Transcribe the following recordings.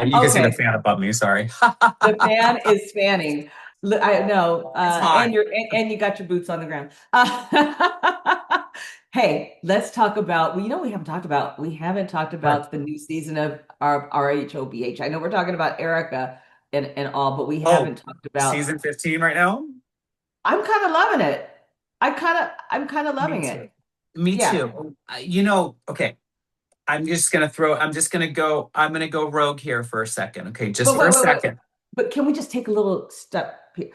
You can see the Okay, fan above me. Sorry. the fan is fanning. I know, It's and hot. and you got your boots on the ground. Hey, let's talk about. Well, we haven't talked What? about the new season of our RHOBH. I know we're talking about Erica and all, but we Oh, haven't talked about. season 15 right now? I'm kind of loving it. I'm kind of Me loving it. too. Me Yeah. too. Okay. I'm gonna go rogue here for a second. Okay, just But for a wait. second. But can we just take a little step here?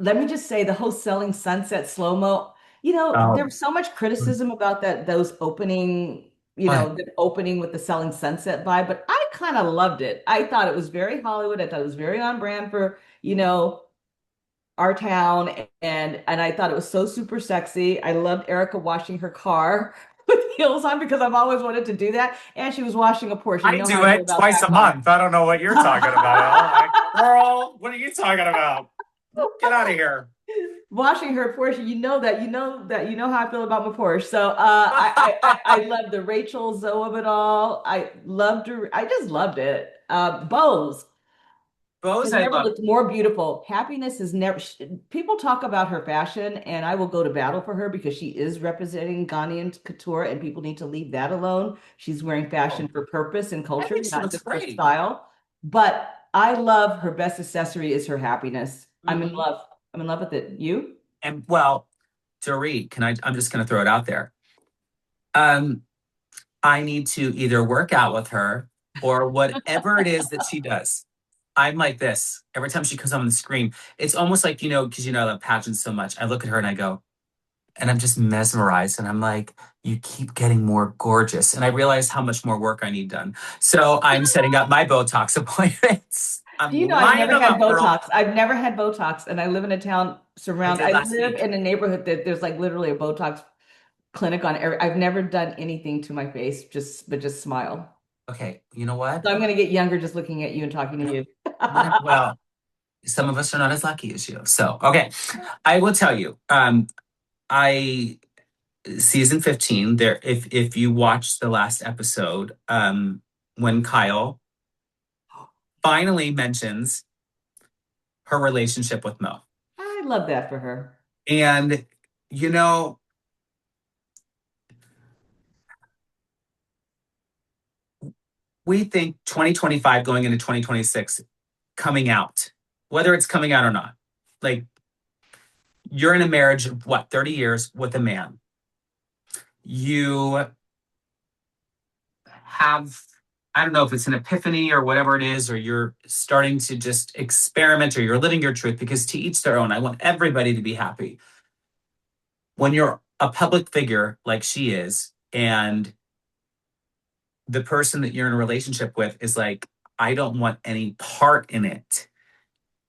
Let me just say the whole selling sunset slow-mo, there Oh, was so much criticism about those opening, what? the opening with the selling sunset vibe, but I kind of loved it. I thought it was very Hollywood. I thought it was very on brand for, our town and I thought it was so super sexy. I loved Erica washing her car with heels on because I've always wanted to do that. And she was washing a Porsche. You I know how do I feel it about twice that a car. month. I don't know what you're talking about, Elle. Girl, what are you talking about? Get out of here. Washing her Porsche, you know how I feel about my Porsche. So I love the Rachel Zoe of it all. I just loved it. Bose Bose, has I never love. looked more beautiful. Happiness has never. People talk about her fashion, and I will go to battle for her because she is representing Ghanaian couture, and people need to leave that alone. She's wearing fashion Oh, for purpose and I culture, think she not looks just for great. style. But I love her best accessory is her happiness. I'm in Hmm. love. I'm in love with it. You? And well, Dorit, I'm just gonna throw it out there. Um, I need to either work out with her or whatever it is that she does. I'm like this every time she comes on the screen. It's almost like, because I love pageants so much. I look at her and I go, and I'm just mesmerized. And I'm like, you keep getting more gorgeous. And I realize how much more work I need done. So I'm setting up my Botox appointments. Do I'm you know I've lining never them had up, girl. Botox? I've never had Botox, and I live in a town I surround. did I last live week. in a neighborhood that there's like literally a Botox clinic on every. I've never done anything to my face, just smile. Okay, you know what? So I'm gonna get younger just looking at you and talking to you. Well, some of us are not as lucky as you. So, okay, I will tell you. I season 15 there, if you watch the last episode, when Kyle finally mentions her relationship with Mo. I love that for her. And you know we think 2025 going into 2026 coming out, whether it's coming out or not, like, you're in a marriage of what, 30 years with a man. You have, I don't know if it's an epiphany or whatever it is, or you're starting to just experiment, or you're living your truth, because to each their own. I want everybody to be happy. When you're a public figure like she is, and the person that you're in a relationship with is like, I don't want any part in it.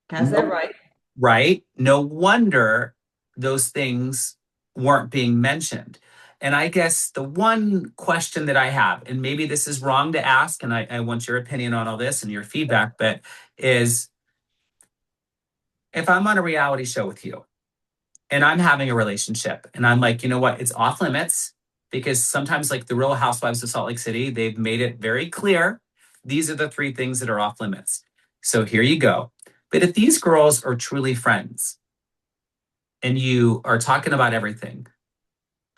Has that No, right? right? No wonder those things weren't being mentioned. And I guess the one question that I have, and maybe this is wrong to ask, and I want your opinion on all this and your feedback, but is, if I'm on a reality show with you and I'm having a relationship and I'm like, you know what, it's off limits, because sometimes, like the Real Housewives of Salt Lake City, they've made it very clear these are the three things that are off limits. So here you go. But if these girls are truly friends and you are talking about everything,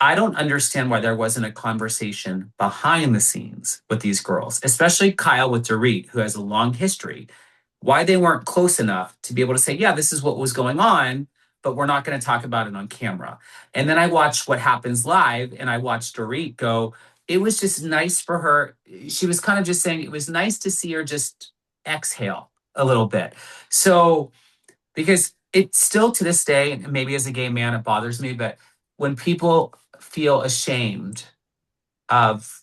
I don't understand why there wasn't a conversation behind the scenes with these girls, especially Kyle with Dorit, who has a long history. Why they weren't close enough to be able to say, yeah, this is what was going on, but we're not going to talk about it on camera. And then I watched What Happens Live, and I watched Dorit go, it was just nice for her. She was kind of just saying it was nice to see her just exhale a little bit. So, because it still to this day, and maybe as a gay man, it bothers me, but when people feel ashamed of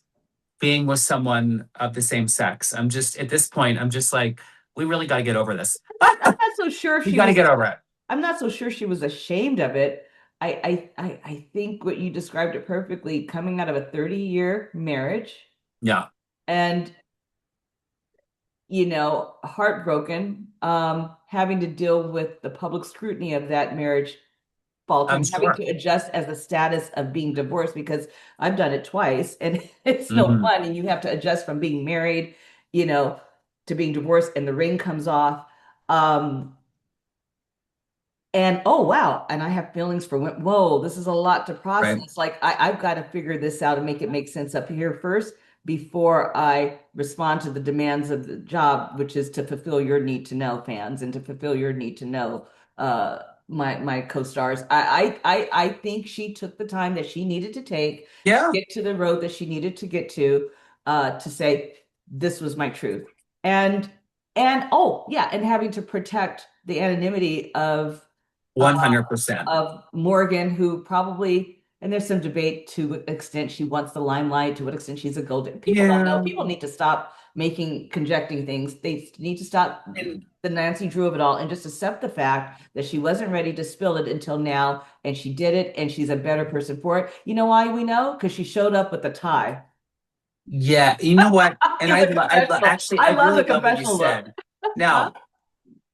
being with someone of the same sex, I'm just, at this point, I'm just like, we really got to get over this. I'm not so sure We she got to was. get over it. I'm not so sure she was ashamed of it. I think what you described it perfectly. Coming out of a 30-year marriage Yeah, and heartbroken, having to deal with the public scrutiny of that marriage I'm faltering, having sure. to adjust as the status of being divorced because I've done it twice and it's no Hmm. fun. And you have to adjust from being married. you know, to being divorced and the ring comes off. Um, and oh wow, and I have feelings for whoa, this is a lot to Right. process. Like I've got to figure this out and make it make sense up here first before I respond to the demands of the job, which is to fulfill your need to know fans and to fulfill your need to know uh my co-stars. I think she took the time that she needed to take to Yeah. get to the road that she needed to get to say this was my truth. And and oh yeah, and having to protect the anonymity uh, 100%. of Morgan, who probably, and there's some debate to what extent she wants the limelight, to what extent she's a golden. People don't know. Yeah. People need to stop making conjecting things. They need to stop And the Nancy Drew of it all and just accept the fact that she wasn't ready to spill it until now, and she did it, and she's a better person for it. You know why we know? Because she showed up with a tie. yeah, you know what? And In the confessional. actually, I I love really the love what you confessional look. said. Huh?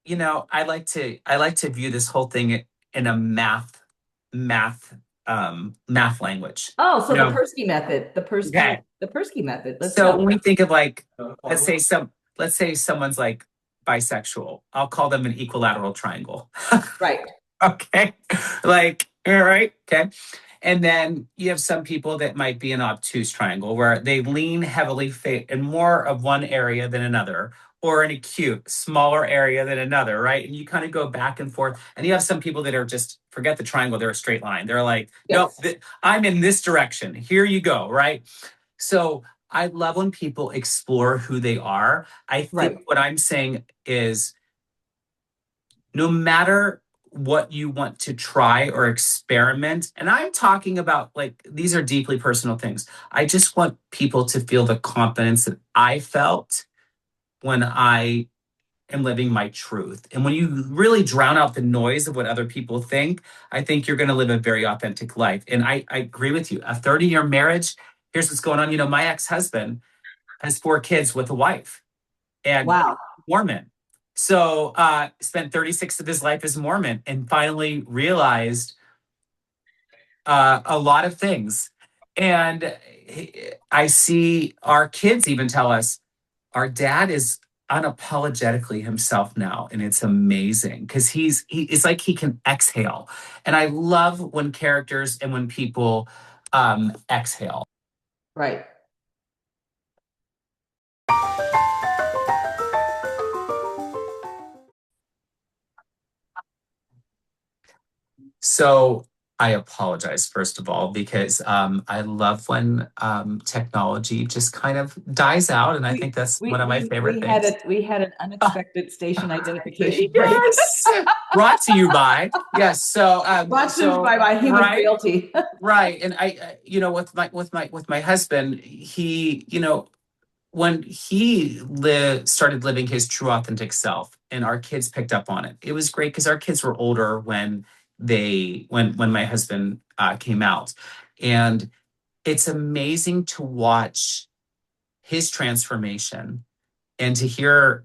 Now, I like to view this whole thing in a math math language. Oh, You so the know, Persky method, okay. the Persky method. Let's So go. when we think of like, let's say someone's like bisexual, I'll call them an equilateral triangle. Right. Okay. Like, all right. Okay. And then you have some people that might be an obtuse triangle where they lean heavily in more of one area than another, or an acute, smaller area than another, right? And you kind of go back and forth. And you have some people that are just, forget the triangle, they're a straight line. They're like, nope, Yes. I'm in this direction. Here you go, right? So I love when people explore who they are. I think Right. what I'm saying is no matter what you want to try or experiment, and I'm talking about like these are deeply personal things. I just want people to feel the confidence that I felt when I am living my truth. And when you really drown out the noise of what other people think, I think you're going to live a very authentic life. And I agree with you. A 30-year marriage, here's what's going on. You know, my ex husband has 4 kids with a wife and Wow. Mormon. So spent 36 of his life as Mormon and finally realized a lot of things. And I see our kids even tell us our dad is unapologetically himself now, and it's amazing because it's like he can exhale. And I love when characters and when people exhale. Right. So I apologize, first of all, because I love when technology just kind of dies out. And I think that's one of my favorite things. We had an unexpected station identification break. Yes. Brought to you by, yes. So, Brought to us by human right, frailty. right. And you know, with my husband, he, you know, when he started living his true authentic self and our kids picked up on it, it was great because our kids were older when when my husband came out, and it's amazing to watch his transformation and to hear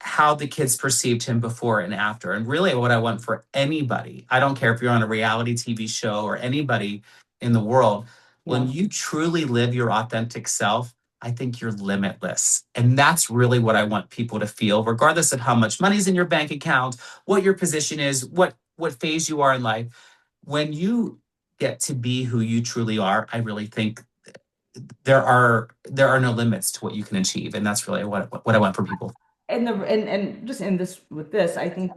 how the kids perceived him before and after. And really, what I want for anybody, I don't care if you're on a reality TV show or anybody in the world, when Yeah. you truly live your authentic self, I think you're limitless. And that's really what I want people to feel, regardless of how much money's in your bank account, what your position is, what phase you are in life. When you get to be who you truly are, I really think there are no limits to what you can achieve. And that's really what I want for people. And just end this with this, I think,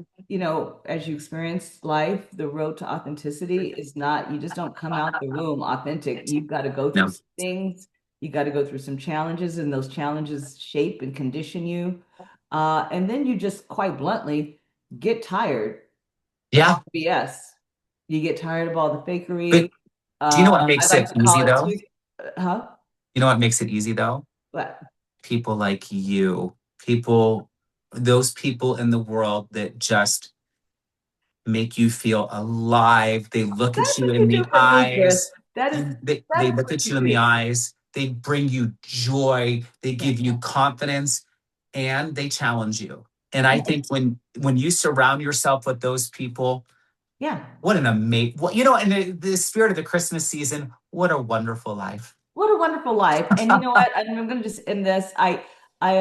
as you experience life, the road to authenticity is not, you just don't come out the womb authentic. You've got to go through No. some things, you got to go through some challenges, and those challenges shape and condition you. And then you just quite bluntly get tired of all Yeah. the BS. You get tired of all the But fakery. do you know what I makes like it to easy call it though? too, huh? You know what makes it easy though? But People like you, those people in the world that just make you feel alive. They look at that's you what in you the do for me, Chris. eyes. They That's look what at you you in the do. eyes. They bring you joy. They Yeah. give you confidence and they challenge you. And I Yeah. think when you surround yourself with those people, Yeah. what an amazing, well, you know, in the spirit of the Christmas season, what a wonderful life. What a wonderful life. And you know what? I'm going to just end this. I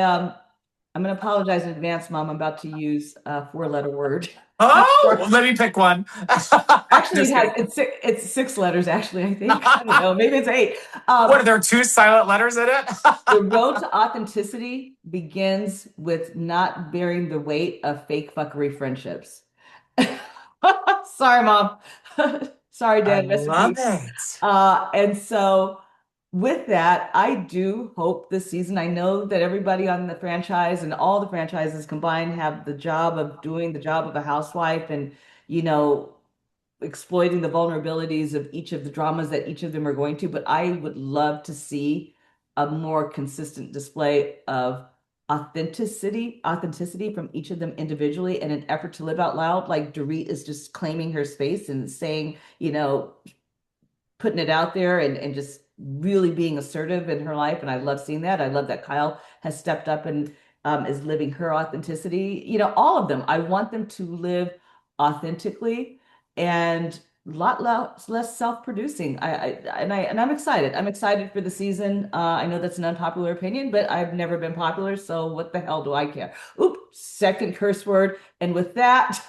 I'm gonna apologize in advance, Mom. I'm about to use a four-letter word. Oh, well, let me pick one. Actually, Just kidding. it's six letters. Actually, I think I don't know. Maybe it's eight. What Um, are there two silent letters in it? the road to authenticity begins with not bearing the weight of fake fuckery friendships. Sorry, Mom. Sorry, I Dad. Rest in love peace. it. And so with that, I do hope this season, I know that everybody on the franchise and all the franchises combined have the job of doing the job of a housewife and, you know, exploiting the vulnerabilities of each of the dramas that each of them are going to. But I would love to see a more consistent display of authenticity from each of them individually in an effort to live out loud. Like Dorit is just claiming her space and saying, you know, putting it out there and just really being assertive in her life. And I love seeing that. I love that Kyle has stepped up and is living her authenticity. You know, all of them. I want them to live authentically and a lot less self-producing. I'm excited. I'm excited for the season. I know that's an unpopular opinion, but I've never been popular, so what the hell do I care? Oop, second curse word. And with that,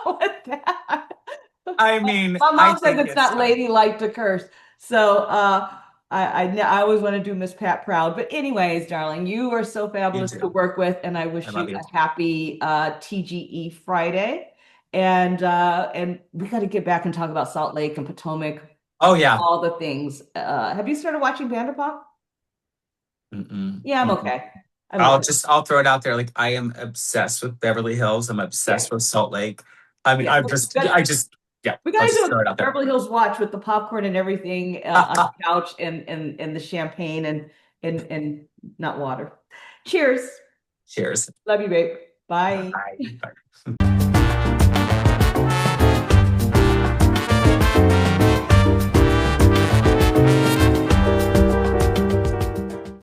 with that. I mean, My I mom says think it's it's not time. ladylike to curse. So I always want to do Miss Pat proud. But anyways, darling, you are so You fabulous to too. work with, and I I wish love you you. a happy TGE Friday. And we got to get back and talk about Salt Lake and Potomac, Oh yeah. all the things. Have you started watching Vanderpump? Mm-mm, Yeah, I'm mm-mm. okay. I'm okay. I'll throw it out there. Like I am obsessed with Beverly Hills. I'm Yeah, obsessed with Salt Lake. I mean, yeah. yeah, We I'll got to just do throw it a out there. Beverly Hills watch with the popcorn and everything on the couch and the champagne and not water. Cheers. Cheers. Love you, babe. Bye. Bye.